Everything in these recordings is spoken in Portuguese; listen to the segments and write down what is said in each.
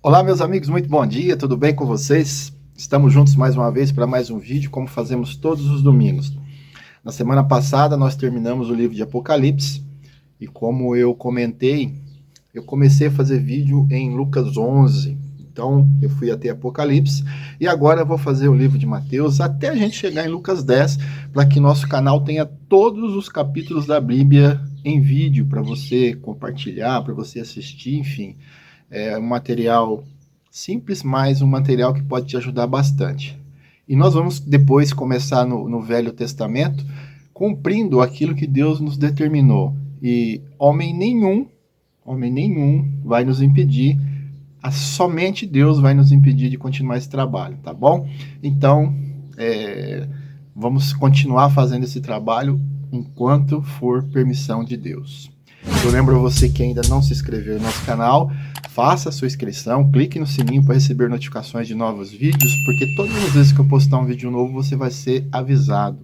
Olá, meus amigos, muito bom dia, tudo bem com vocês? Estamos juntos mais uma vez para mais um vídeo, como fazemos todos os domingos. Na semana passada, nós terminamos o livro de Apocalipse e, como eu comentei, eu comecei a fazer vídeo em Lucas 11. Então, eu fui até Apocalipse e agora eu vou fazer o livro de Mateus até a gente chegar em Lucas 10, para que nosso canal tenha todos os capítulos da Bíblia em vídeo para você compartilhar, para você assistir, enfim. É um material simples, mas um material que pode te ajudar bastante. E nós vamos depois começar no Velho Testamento, cumprindo aquilo que Deus nos determinou. E homem nenhum vai nos impedir, somente Deus vai nos impedir de continuar esse trabalho, tá bom? Então, vamos continuar fazendo esse trabalho enquanto for permissão de Deus. Eu lembro a você que ainda não se inscreveu no nosso canal, faça a sua inscrição, clique no sininho para receber notificações de novos vídeos, porque todas as vezes que eu postar um vídeo novo, você vai ser avisado.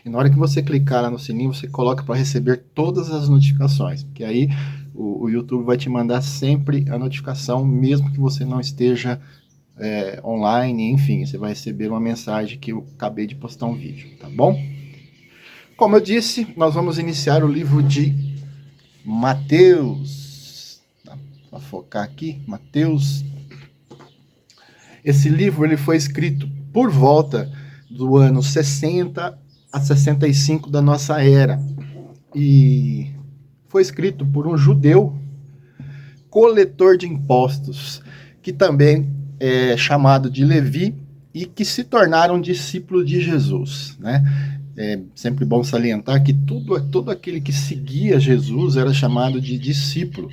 E na hora que você clicar lá no sininho, você coloca para receber todas as notificações, porque aí o YouTube vai te mandar sempre a notificação, mesmo que você não esteja online, enfim, você vai receber uma mensagem que eu acabei de postar um vídeo, tá bom? Como eu disse, nós vamos iniciar o livro de Mateus. Para focar aqui, Mateus. Esse livro ele foi escrito por volta do ano 60 a 65 da nossa era. E foi escrito por um judeu coletor de impostos, que também é chamado de Levi, e que se tornaram discípulos de Jesus, né? É sempre bom salientar que todo aquele que seguia Jesus era chamado de discípulo,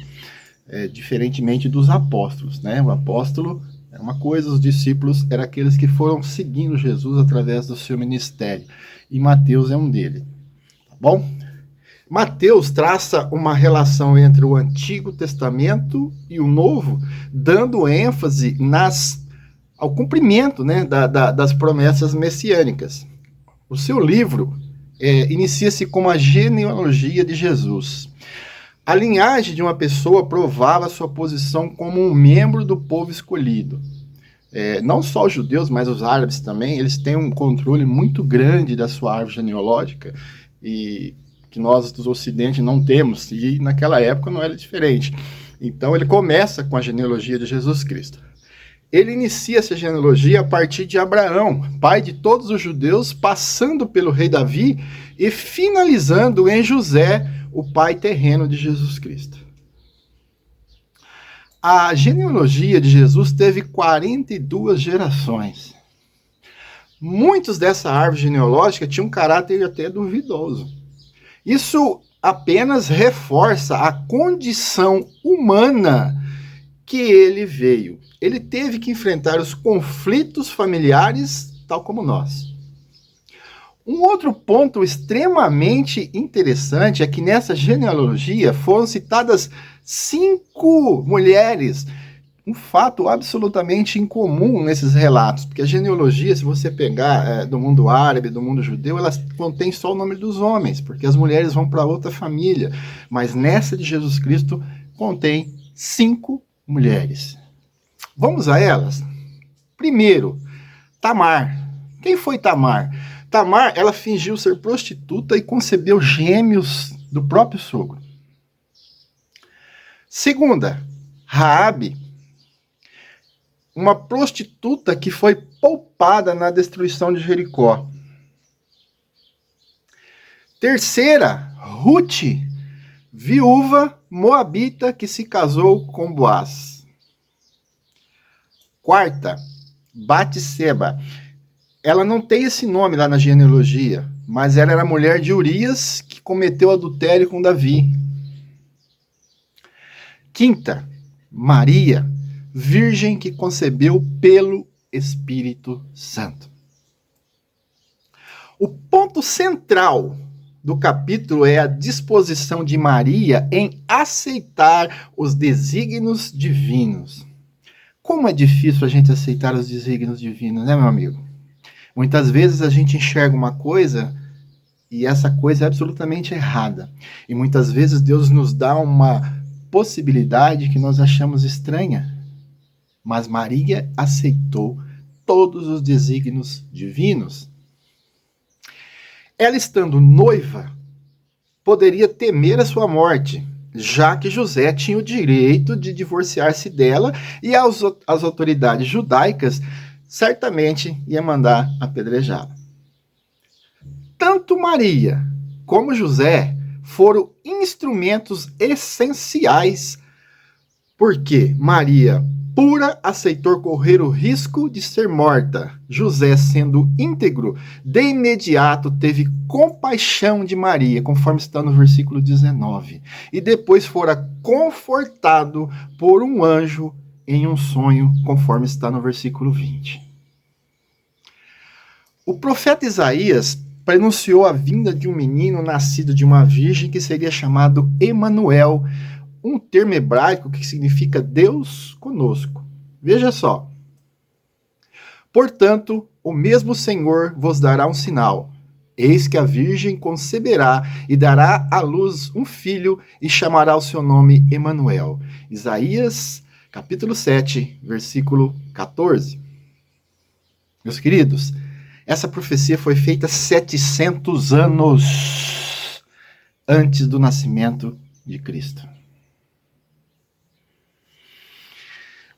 diferentemente dos apóstolos, né? O apóstolo é uma coisa, os discípulos eram aqueles que foram seguindo Jesus através do seu ministério, e Mateus é um deles, tá bom? Mateus traça uma relação entre o Antigo Testamento e o Novo, dando ênfase ao cumprimento, né, das promessas messiânicas. O seu livro inicia-se com a genealogia de Jesus. A linhagem de uma pessoa provava sua posição como um membro do povo escolhido. Não só os judeus, mas os árabes também, eles têm um controle muito grande da sua árvore genealógica, e que nós do Ocidente não temos, e naquela época não era diferente. Então ele começa com a genealogia de Jesus Cristo. Ele inicia essa genealogia a partir de Abraão, pai de todos os judeus, passando pelo rei Davi e finalizando em José, o pai terreno de Jesus Cristo. A genealogia de Jesus teve 42 gerações. Muitos dessa árvore genealógica tinham um caráter até duvidoso. Isso apenas reforça a condição humana que ele veio. Ele teve que enfrentar os conflitos familiares, tal como nós. Um outro ponto extremamente interessante é que nessa genealogia foram citadas 5 mulheres, um fato absolutamente incomum nesses relatos, porque a genealogia, se você pegar do mundo árabe, do mundo judeu, elas contêm só o nome dos homens, porque as mulheres vão para outra família, mas nessa de Jesus Cristo contém 5 mulheres. Vamos a elas? Primeiro, Tamar. Quem foi Tamar? Tamar, ela fingiu ser prostituta e concebeu gêmeos do próprio sogro. Segunda, Raabe, uma prostituta que foi poupada na destruição de Jericó. Terceira, Ruth, viúva moabita que se casou com Boaz. Quarta, Batseba. Ela não tem esse nome lá na genealogia, mas ela era mulher de Urias, que cometeu adultério com Davi. Quinta, Maria, virgem que concebeu pelo Espírito Santo. O ponto central do capítulo é a disposição de Maria em aceitar os desígnios divinos. Como é difícil a gente aceitar os desígnios divinos, né, meu amigo? Muitas vezes a gente enxerga uma coisa e essa coisa é absolutamente errada. E muitas vezes Deus nos dá uma possibilidade que nós achamos estranha. mas Maria aceitou todos os desígnios divinos. Ela, estando noiva, poderia temer a sua morte, já que José tinha o direito de divorciar-se dela e as autoridades judaicas certamente iam mandar apedrejá-la. Tanto Maria como José foram instrumentos essenciais, porque Maria pura aceitou correr o risco de ser morta. José, sendo íntegro, de imediato teve compaixão de Maria, conforme está no versículo 19. E depois fora confortado por um anjo em um sonho, conforme está no versículo 20. O profeta Isaías prenunciou a vinda de um menino nascido de uma virgem que seria chamado Emanuel, um termo hebraico que significa Deus conosco. Veja só. Portanto, o mesmo Senhor vos dará um sinal. Eis que a virgem conceberá e dará à luz um filho e chamará o seu nome Emanuel. Isaías, capítulo 7, versículo 14. Meus queridos, essa profecia foi feita 700 anos antes do nascimento de Cristo.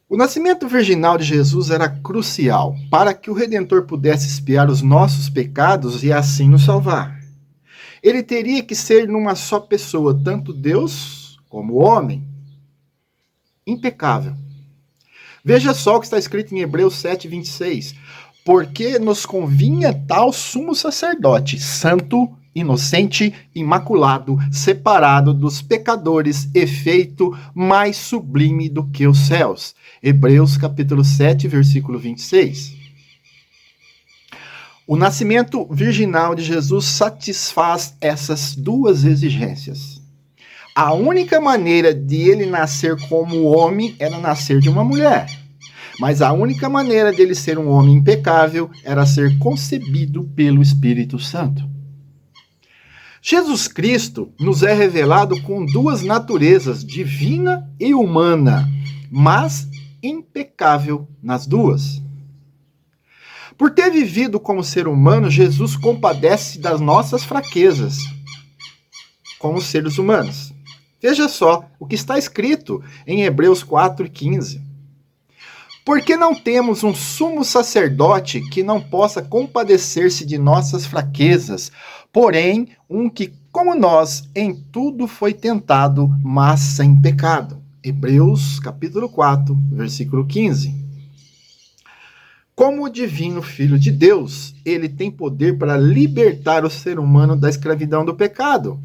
O nascimento virginal de Jesus era crucial para que o Redentor pudesse expiar os nossos pecados e assim nos salvar. Ele teria que ser numa só pessoa, tanto Deus como homem. Impecável. Veja só o que está escrito em Hebreus 7, 26. Porque nos convinha tal sumo sacerdote, santo, inocente, imaculado, separado dos pecadores, e feito mais sublime do que os céus. Hebreus capítulo 7, versículo 26. O nascimento virginal de Jesus satisfaz essas duas exigências. A única maneira de ele nascer como homem era nascer de uma mulher. Mas a única maneira dele ser um homem impecável era ser concebido pelo Espírito Santo. Jesus Cristo nos é revelado com duas naturezas, divina e humana, mas impecável nas duas. Por ter vivido como ser humano, Jesus compadece das nossas fraquezas como seres humanos. Veja só o que está escrito em Hebreus 4:15. Porque não temos um sumo sacerdote que não possa compadecer-se de nossas fraquezas, porém, um que, como nós, em tudo foi tentado, mas sem pecado. Hebreus, capítulo 4, versículo 15. Como o divino Filho de Deus, ele tem poder para libertar o ser humano da escravidão do pecado.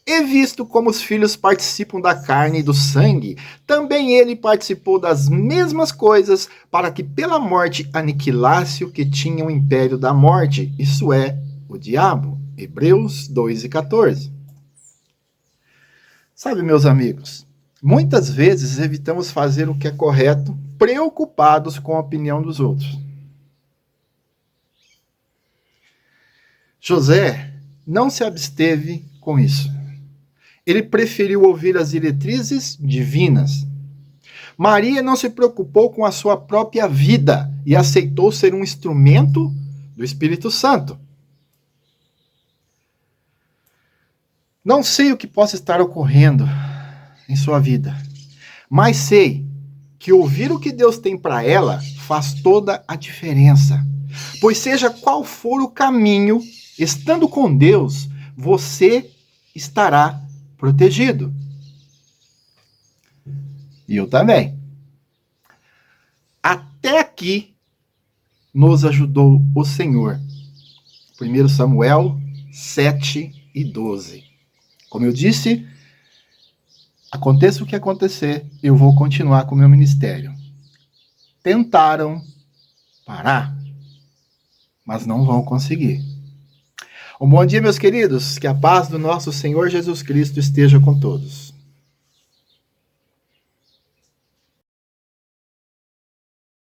E visto como os filhos participam da carne e do sangue, também ele participou das mesmas coisas para que pela morte aniquilasse o que tinha o império da morte, isso é, o diabo. Hebreus 2:14. Sabe, meus amigos, muitas vezes evitamos fazer o que é correto, preocupados com a opinião dos outros. José não se absteve com isso. Ele preferiu ouvir as diretrizes divinas. Maria não se preocupou com a sua própria vida e aceitou ser um instrumento do Espírito Santo. Não sei o que possa estar ocorrendo em sua vida, mas sei que ouvir o que Deus tem para ela faz toda a diferença. Pois seja qual for o caminho, estando com Deus, você estará protegido. E eu também. Até aqui nos ajudou o Senhor. 1 Samuel 7:12. Como eu disse, aconteça o que acontecer, eu vou continuar com o meu ministério. Tentaram parar, mas não vão conseguir. Um bom dia, meus queridos. Que a paz do nosso Senhor Jesus Cristo esteja com todos.